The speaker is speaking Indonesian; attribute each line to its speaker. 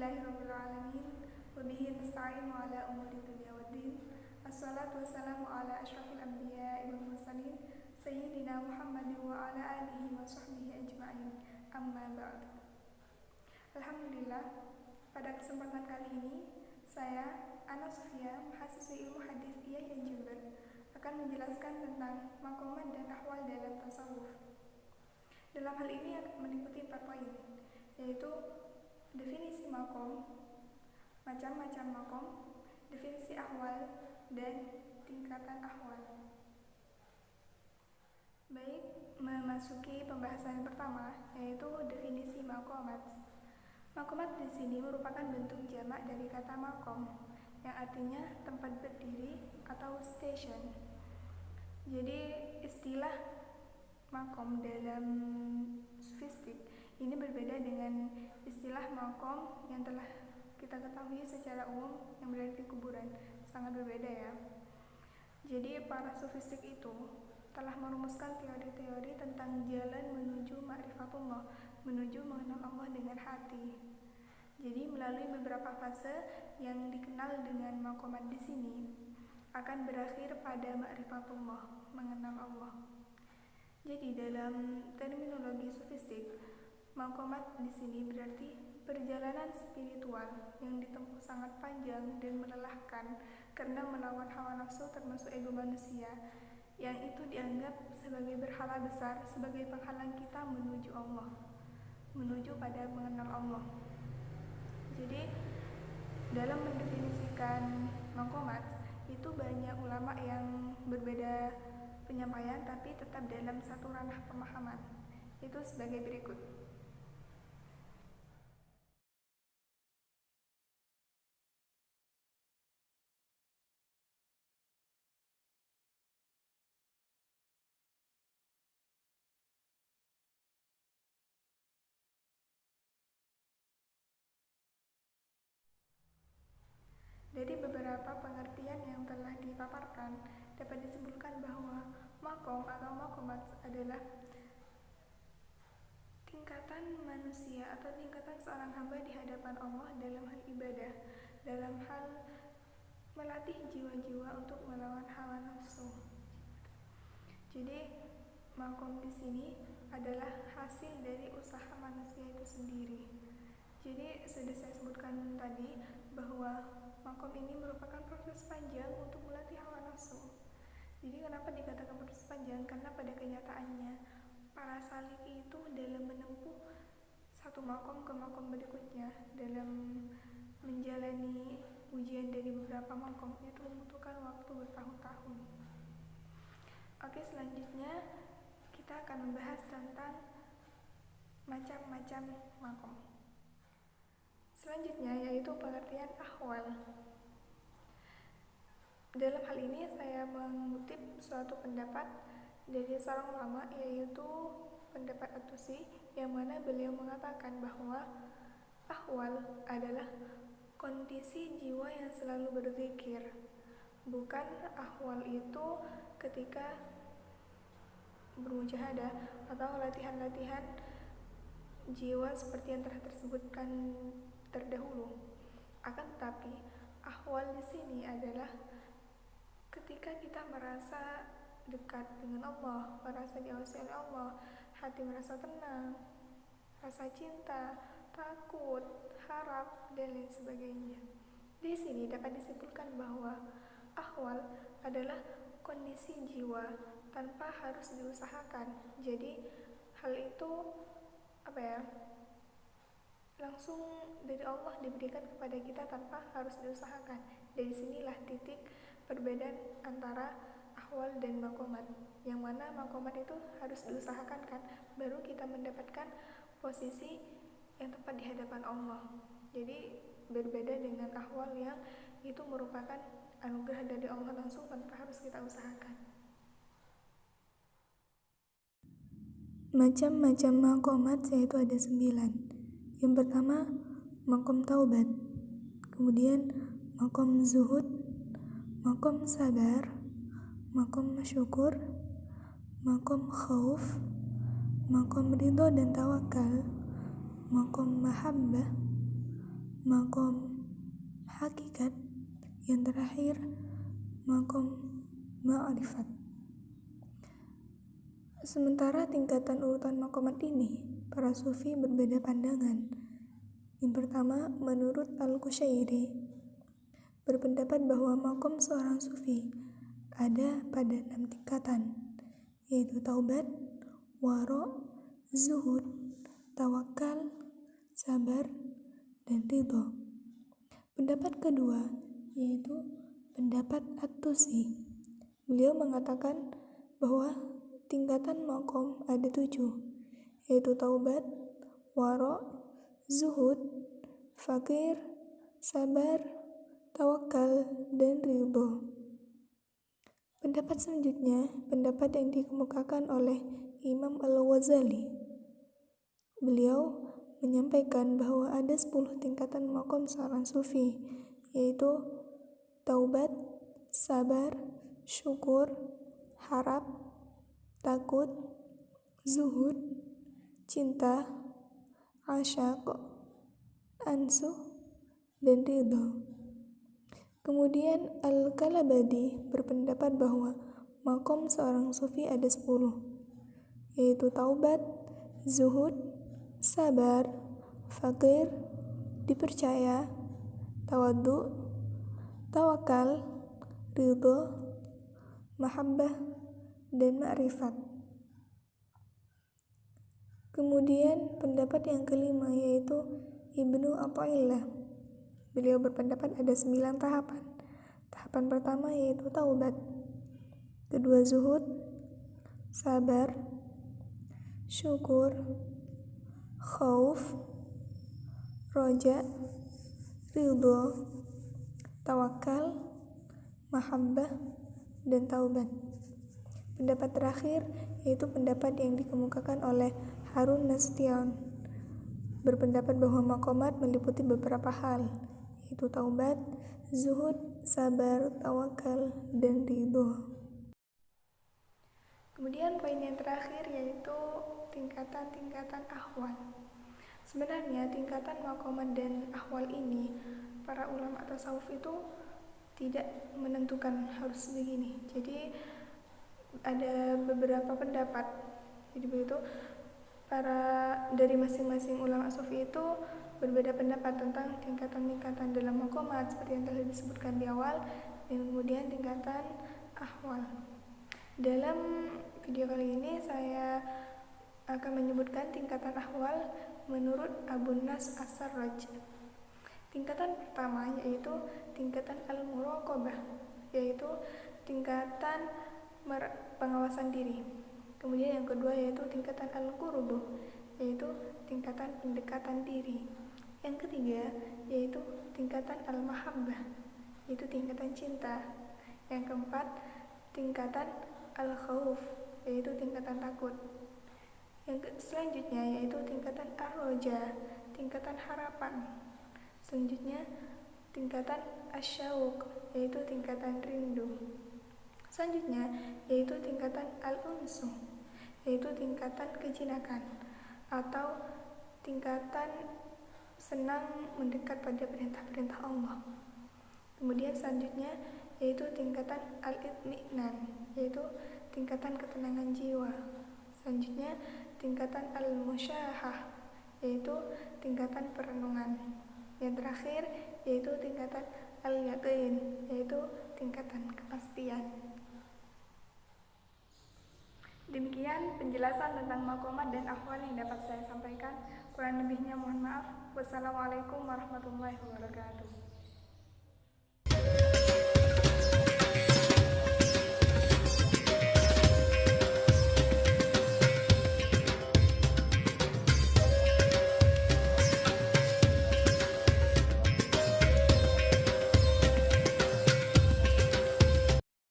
Speaker 1: Alhamdulillahirrabbilalamin. Wabihi nasta'inu ala umuri dunia waddin. Assalatu wassalamu ala ashrafil anbiya wal mursalin Sayyidina Muhammadin wa ala alihi wa sahbihi ajma'in. Amma ba'd. Alhamdulillah, pada kesempatan kali ini saya, Ana Sofia, mahasiswi ilmu hadis IAIN Jember, akan menjelaskan tentang maqamat dan ahwal dalam tasawuf. Dalam hal ini akan meliputi 4 poin, yaitu definisi maqam, macam-macam maqam, definisi ahwal, dan tingkatan ahwal. Baik, memasuki pembahasan pertama, yaitu definisi maqamat. Maqamat di sini merupakan bentuk jamak dari kata maqam, yang artinya tempat berdiri atau station. Jadi istilah maqam dalam sufistik ini berbeda dengan istilah maqam yang telah kita ketahui secara umum yang berarti kuburan. Sangat berbeda ya. Jadi para sufistik itu telah merumuskan teori-teori tentang jalan menuju ma'rifatullah, menuju mengenal Allah dengan hati. Jadi melalui beberapa fase yang dikenal dengan maqamat di sini akan berakhir pada ma'rifatullah, mengenal Allah. Jadi dalam terminologi sufistik, maqamat di sini berarti perjalanan spiritual yang ditempuh sangat panjang dan melelahkan karena melawan hawa nafsu termasuk ego manusia, yang itu dianggap sebagai berhala besar, sebagai penghalang kita menuju Allah, menuju pada mengenal Allah. Jadi dalam mendefinisikan maqamat itu banyak ulama yang berbeda penyampaian, tapi tetap dalam satu ranah pemahaman. Itu sebagai berikut. Dari beberapa pengertian yang telah dipaparkan, dapat disimpulkan bahwa maqam atau maqamat adalah tingkatan manusia atau tingkatan seorang hamba di hadapan Allah dalam hal ibadah, dalam hal melatih jiwa-jiwa untuk melawan hawa nafsu. Jadi maqam di sini adalah hasil dari usaha manusia itu sendiri. Jadi sudah saya sebutkan tadi bahwa maqam ini merupakan proses panjang untuk melatih hawa nafsu. Jadi kenapa dikatakan proses panjang? Karena pada kenyataannya para saliki itu dalam menempuh satu maqam ke maqam berikutnya, dalam menjalani ujian dari beberapa maqam itu membutuhkan waktu bertahun-tahun. Oke, selanjutnya kita akan membahas tentang macam-macam maqam. Selanjutnya yaitu pengertian ahwal. Dalam hal ini saya mengutip suatu pendapat dari seorang ulama, yaitu pendapat At-Tusi, yang mana beliau mengatakan bahwa ahwal adalah kondisi jiwa yang selalu berzikir. Bukan ahwal itu ketika bermujahadah atau latihan-latihan jiwa seperti yang telah tersebutkan terdahulu. Akan tetapi ahwal di sini adalah ketika kita merasa dekat dengan Allah, merasa diawasi oleh Allah, hati merasa tenang, rasa cinta, takut, harap, dan lain sebagainya. Di sini dapat disimpulkan bahwa ahwal adalah kondisi jiwa tanpa harus diusahakan. Jadi hal itu langsung dari Allah diberikan kepada kita tanpa harus diusahakan. Dari sinilah titik perbedaan antara ahwal dan maqamat, yang mana maqamat itu harus diusahakan kan, baru kita mendapatkan posisi yang tepat di hadapan Allah. Jadi berbeda dengan ahwal yang itu merupakan anugerah dari Allah langsung tanpa harus kita usahakan. Macam-macam maqamat yaitu ada 9. Yang pertama, maqam taubat, kemudian maqam zuhud, maqam sabar, maqam syukur, maqam khauf, maqam ridho dan tawakal, maqam mahabbah,
Speaker 2: makom hakikat, yang terakhir makom ma'rifat. Sementara tingkatan urutan makomat ini, para sufi berbeda pandangan. Yang pertama, menurut Al-Qushairi berpendapat bahwa makom seorang sufi ada pada 6 tingkatan, yaitu taubat, waro, zuhud, tawakal, sabar, dan ridho. Pendapat kedua yaitu pendapat At-Tusi. Beliau mengatakan bahwa tingkatan makom ada 7, yaitu taubat, waro, zuhud, fakir, sabar, tawakal, dan ridho. Pendapat selanjutnya, pendapat yang dikemukakan oleh Imam Al-Ghazali. Beliau menyampaikan bahwa ada 10 tingkatan makom seorang sufi, yaitu taubat, sabar, syukur, harap, takut, zuhud, cinta, asyaq, ansuh, dan ridho. Kemudian Al-Kalabadi berpendapat bahwa makom seorang sufi ada 10, yaitu taubat, zuhud, sabar, fakir, dipercaya, tawadhu, tawakal, ridho, mahabbah, dan ma'rifat. Kemudian pendapat yang kelima yaitu Ibnu Athaillah. Beliau berpendapat ada 9 tahapan. Tahapan pertama yaitu taubat, kedua zuhud, sabar, syukur, khauf, roja, ridho, tawakal, mahabbah, dan taubat. Pendapat terakhir yaitu pendapat yang dikemukakan oleh Harun Nasution, berpendapat bahwa makomat meliputi beberapa hal, yaitu taubat, zuhud, sabar, tawakal, dan ridho.
Speaker 1: Kemudian poin yang terakhir yaitu tingkatan-tingkatan ahwal. Sebenarnya tingkatan makomat dan ahwal ini para ulama tasawuf itu tidak menentukan harus begini. Jadi ada beberapa pendapat. Jadi begitu dari masing-masing ulama sufi itu berbeda pendapat tentang tingkatan-tingkatan dalam makomat seperti yang telah disebutkan di awal, dan kemudian tingkatan ahwal. Dalam video kali ini saya akan menyebutkan tingkatan ahwal menurut Abu Nas As-Sarraj. Tingkatan pertama yaitu tingkatan al-muraqabah, yaitu tingkatan pengawasan diri. Kemudian yang kedua yaitu tingkatan al-qurbu, yaitu tingkatan pendekatan diri. Yang ketiga yaitu tingkatan al-mahabbah, yaitu tingkatan cinta. Yang keempat tingkatan al-khauf, yaitu tingkatan takut. Yang selanjutnya yaitu tingkatan ar-roja, tingkatan harapan. Selanjutnya tingkatan asyauq, yaitu tingkatan rindu. Selanjutnya yaitu tingkatan al-unsu, yaitu tingkatan kejinakan atau tingkatan senang mendekat pada perintah-perintah Allah. Kemudian selanjutnya yaitu tingkatan al-itminan, yaitu tingkatan ketenangan jiwa. Selanjutnya tingkatan al-musyahah, yaitu tingkatan perenungan. Yang terakhir yaitu tingkatan al-yaqin, yaitu tingkatan kepastian. Demikian penjelasan tentang makomat dan ahwal yang dapat saya sampaikan. Kurang lebihnya mohon maaf. Wassalamualaikum warahmatullahi wabarakatuh.